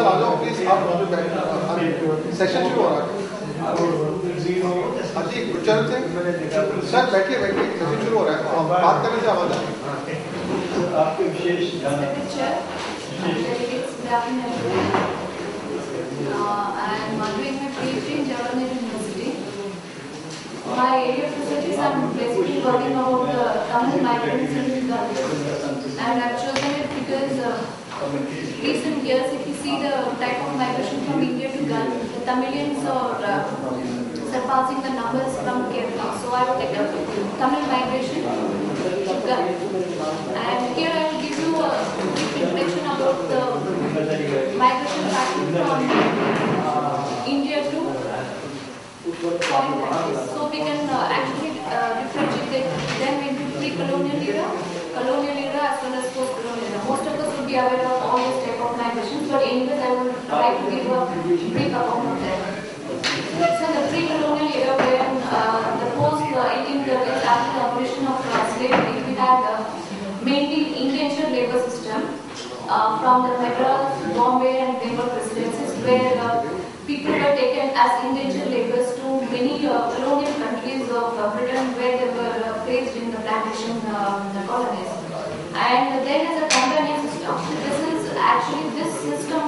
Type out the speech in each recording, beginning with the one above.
Sir आ जाओ please आप session शुरू हो रहा है अजी गुरचरण सिंह सर बैठिए बैठिए सेशन शुरू हो रहा है आप बात करने से आवाज आपके विशेष I am doing my PhD in Jawaharlal University. My area of research is I'm basically working about the Tamil migrants in Gulf. And I've chosen it because recent years, if you see the type of migration from India to Gulf, the Tamilians are surpassing the numbers from Kerala. So I've taken Tamil migration to Gulf. And here I will give you a brief introduction about the migration pattern from India to foreign countries. So we can actually differentiate them into pre-colonial era, colonial era as well as post-colonial era. Most of us would be aware of all these type of migrations, but anyways I would try to give a brief account of them. So the pre-colonial era, when the post-1830s, after the abolition of slavery, we had mainly indentured labor system from the Madras, Bombay and Bengal presidencies, where people were taken as indentured laborers to many colonial countries of Britain, where they were placed in the plantation colonies. And then as a companion system, this system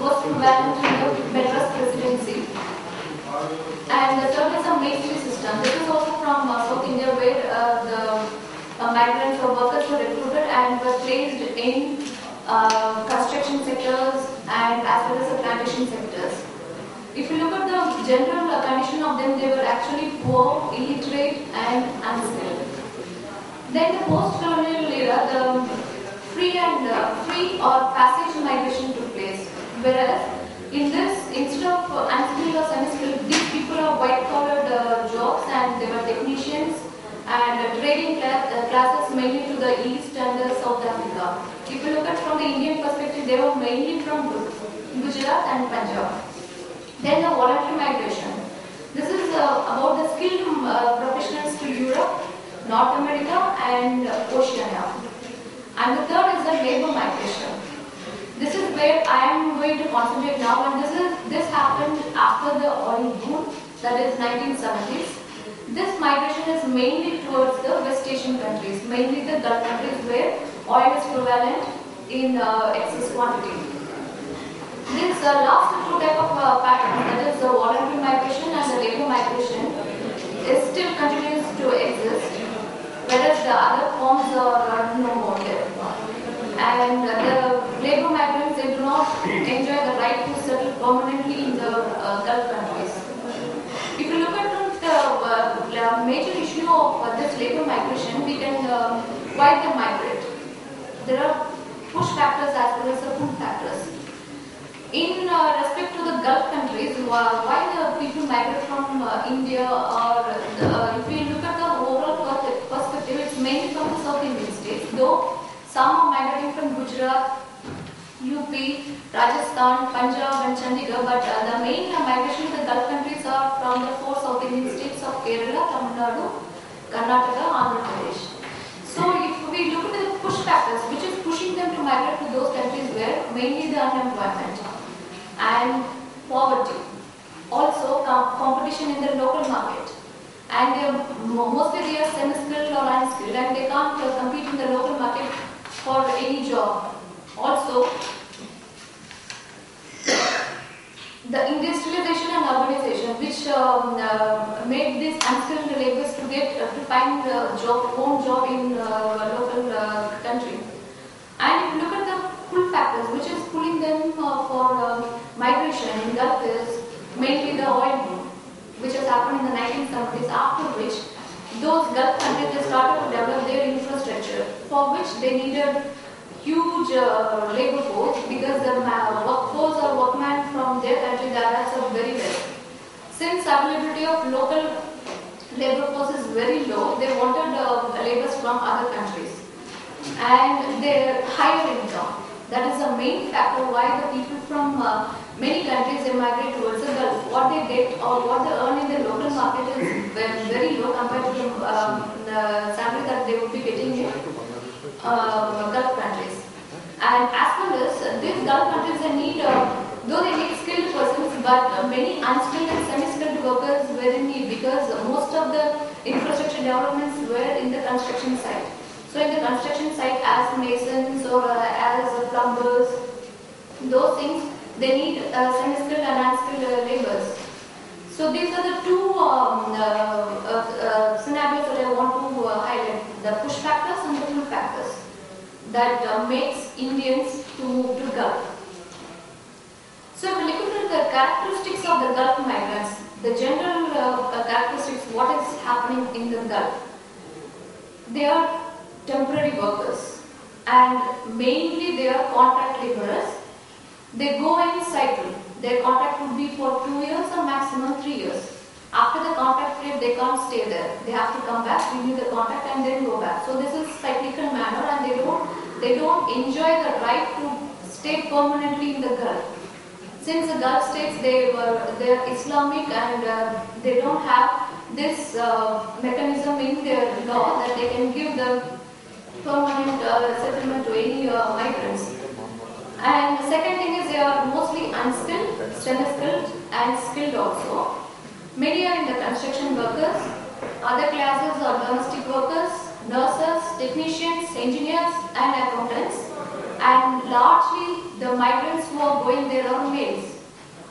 was prevalent in the Madras presidency. And the third is a Maitri system. This is also from South India, where the migrants or workers were recruited and were placed in construction sectors and as well as the plantation sectors. If you look at the general condition of them, they were actually poor, illiterate and unskilled. Then the post-colonial era, the free or passage migration took place. Whereas in this, instead of unskilled or semi-skilled, these people are white-collared jobs and they were technicians and trading classes mainly to the East and the South Africa. If you look at from the Indian perspective, they were mainly from Gujarat and Punjab. Then the voluntary migration. This is about the skilled professionals to Europe, North America and Oceania. And the third is the labor migration. This is where I am going to concentrate now, and this happened after the oil boom, that is 1970s. This migration is mainly towards the West Asian countries, mainly the Gulf countries where oil is prevalent in excess quantity. This last two type of patterns, that is the voluntary migration and the labor migration, is still continues to exist, whereas the other forms are no more there. And the labor migrants, they do not enjoy the right to settle permanently in the Gulf countries. If you look at the major issue of this labor migration, we can why they migrate. There are push factors as well as the pull factors. In respect to the Gulf countries, why the people migrate from India, or if we look at the overall perspective, it's mainly from the South Indian states, though some are migrating from Gujarat, UP, Rajasthan, Punjab and Chandigarh, but the main migration to the Gulf countries are from the four South Indian states of Kerala, Tamil Nadu, Karnataka, Andhra Pradesh. So if we look at the push factors, which is pushing them to migrate to those countries where mainly the unemployment and poverty, also competition in the local market, and mostly they are semi-skilled or unskilled and they can't compete in the local market for any job. Also, the industrialization and urbanization, which made these unskilled laborers to find a home job in local country. And if you look at the pull factors, which is pulling them for migration in Gulf, is mainly the oil boom, which has happened in the 1970s, after which those Gulf countries, they started to develop their infrastructure, for which they needed huge labor force, because the workforce or workmen from their country, their rates are very less. Since availability of local labor force is very low, they wanted laborers from other countries and their higher income. That is the main factor why the people from many countries, they migrate towards the Gulf. What they get or what they earn in the local market is very low compared to the salary that they would be getting in Gulf countries. And as well as these Gulf countries, they need, though they need skilled persons, but many unskilled and semi-skilled workers were in need because most of the infrastructure developments were in the construction site. So in the construction site, as masons or as plumbers, those things, they need semi-skilled and unskilled laborers. So these are the two scenarios that I want to highlight, the push factors and the pull factors that makes Indians to move to Gulf. So if we look at the characteristics of the Gulf migrants, the general characteristics, what is happening in the Gulf? They are temporary workers and mainly they are contract laborers. They go in cycle. Their contract would be for 2 years or maximum 3 years. After the contract period, they can't stay there. They have to come back, renew the contract, and then go back. So this is cyclical manner, and they don't enjoy the right to stay permanently in the Gulf. Since the Gulf states they're Islamic and they don't have this mechanism in their law that they can give the permanent settlement to any migrants. And the second thing is they are mostly unskilled, semi-skilled and skilled also. Many are in the construction workers, other classes are domestic workers, nurses, technicians, engineers and accountants. And largely the migrants who are going there are males.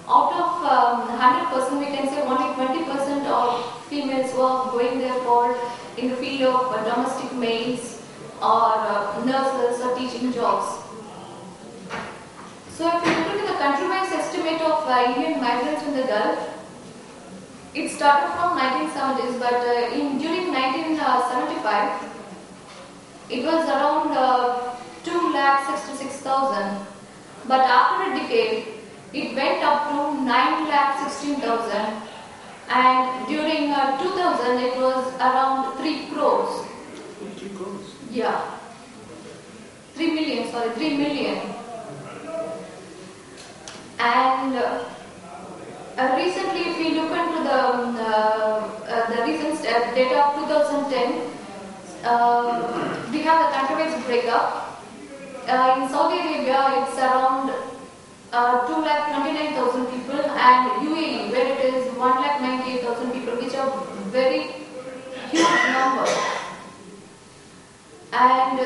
Out of 100%, we can say only 20% of females who are going there for in the field of domestic maids or nurses or teaching jobs. So if you look at the country-wise estimate of Indian migrants in the Gulf, it started from 1970s, but during 1975, it was around 2,66,000. But after a decade, it went up to 9,16,000. And during 2000, it was around 3 crores. 3 crores? Yeah. 3 million. And recently, if we look into the recent data of 2010, we have the country-wise breakup. In Saudi Arabia, it's around 2,29,000 people, and UAE, where it is 1,98,000 people, which are very huge numbers. And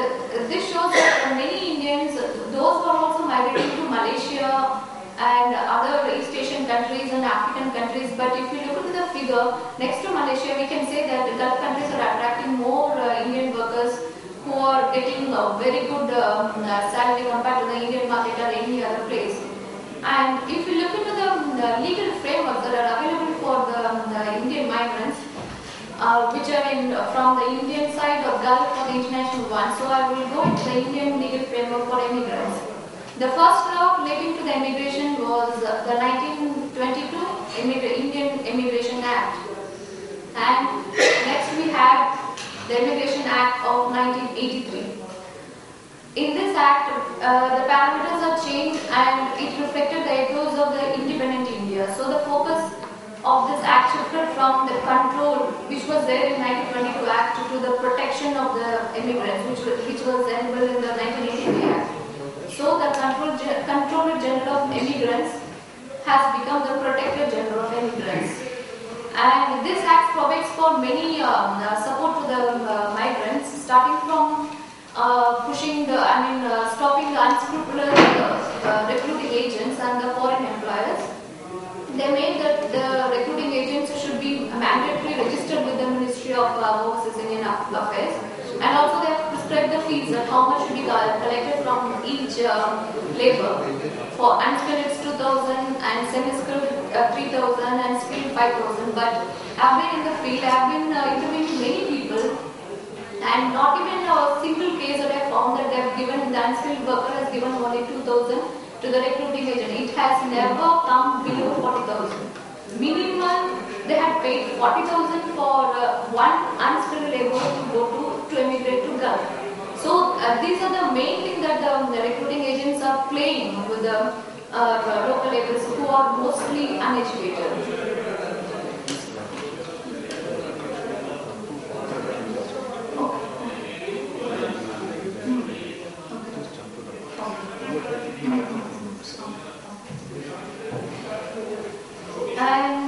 this shows that many Indians, those who are also migrating to Malaysia and other East Asian countries and African countries, but if you look at the figure, next to Malaysia, we can say that the Gulf countries are attracting more Indian workers who are getting a very good salary compared to the Indian market or any other place. And if you look into the legal frameworks that are available for the Indian migrants, which are from the Indian side of Gulf or the international one, so I will go into the Indian legal framework for immigrants. The first law relating to the immigration was the 1922 Indian Immigration Act. And next we had the Immigration Act of 1983. In this act, the parameters are changed and it reflected the echoes of the independent India. So the focus of this act shifted from the control which was there in 1922 Act to the protection of the immigrants, which was enabled in the 1983 Act. So the Controller General of Immigrants has become the Protector General of Immigrants. And this act provides for many support to the migrants, starting from stopping the unscrupulous recruiting agents and the foreign employers. They made that the recruiting agents should be mandatorily registered with the Ministry of Overseas Indian Affairs. And also they have prescribed the fees that how much should be collected from each labor. For unskilled it's 2,000 and semi-skilled 3,000 and skilled 5,000. But I've been in the field, I've been interviewing many people, and not even a single case that I found that they have given, the unskilled worker has given only 2,000 to the recruiting agent. It has never come below 40,000. Minimum, they had paid 40,000 for one unskilled laborer to go to emigrate to Gulf. So these are the main things that the recruiting agents are playing with the local laborers who are mostly uneducated. I am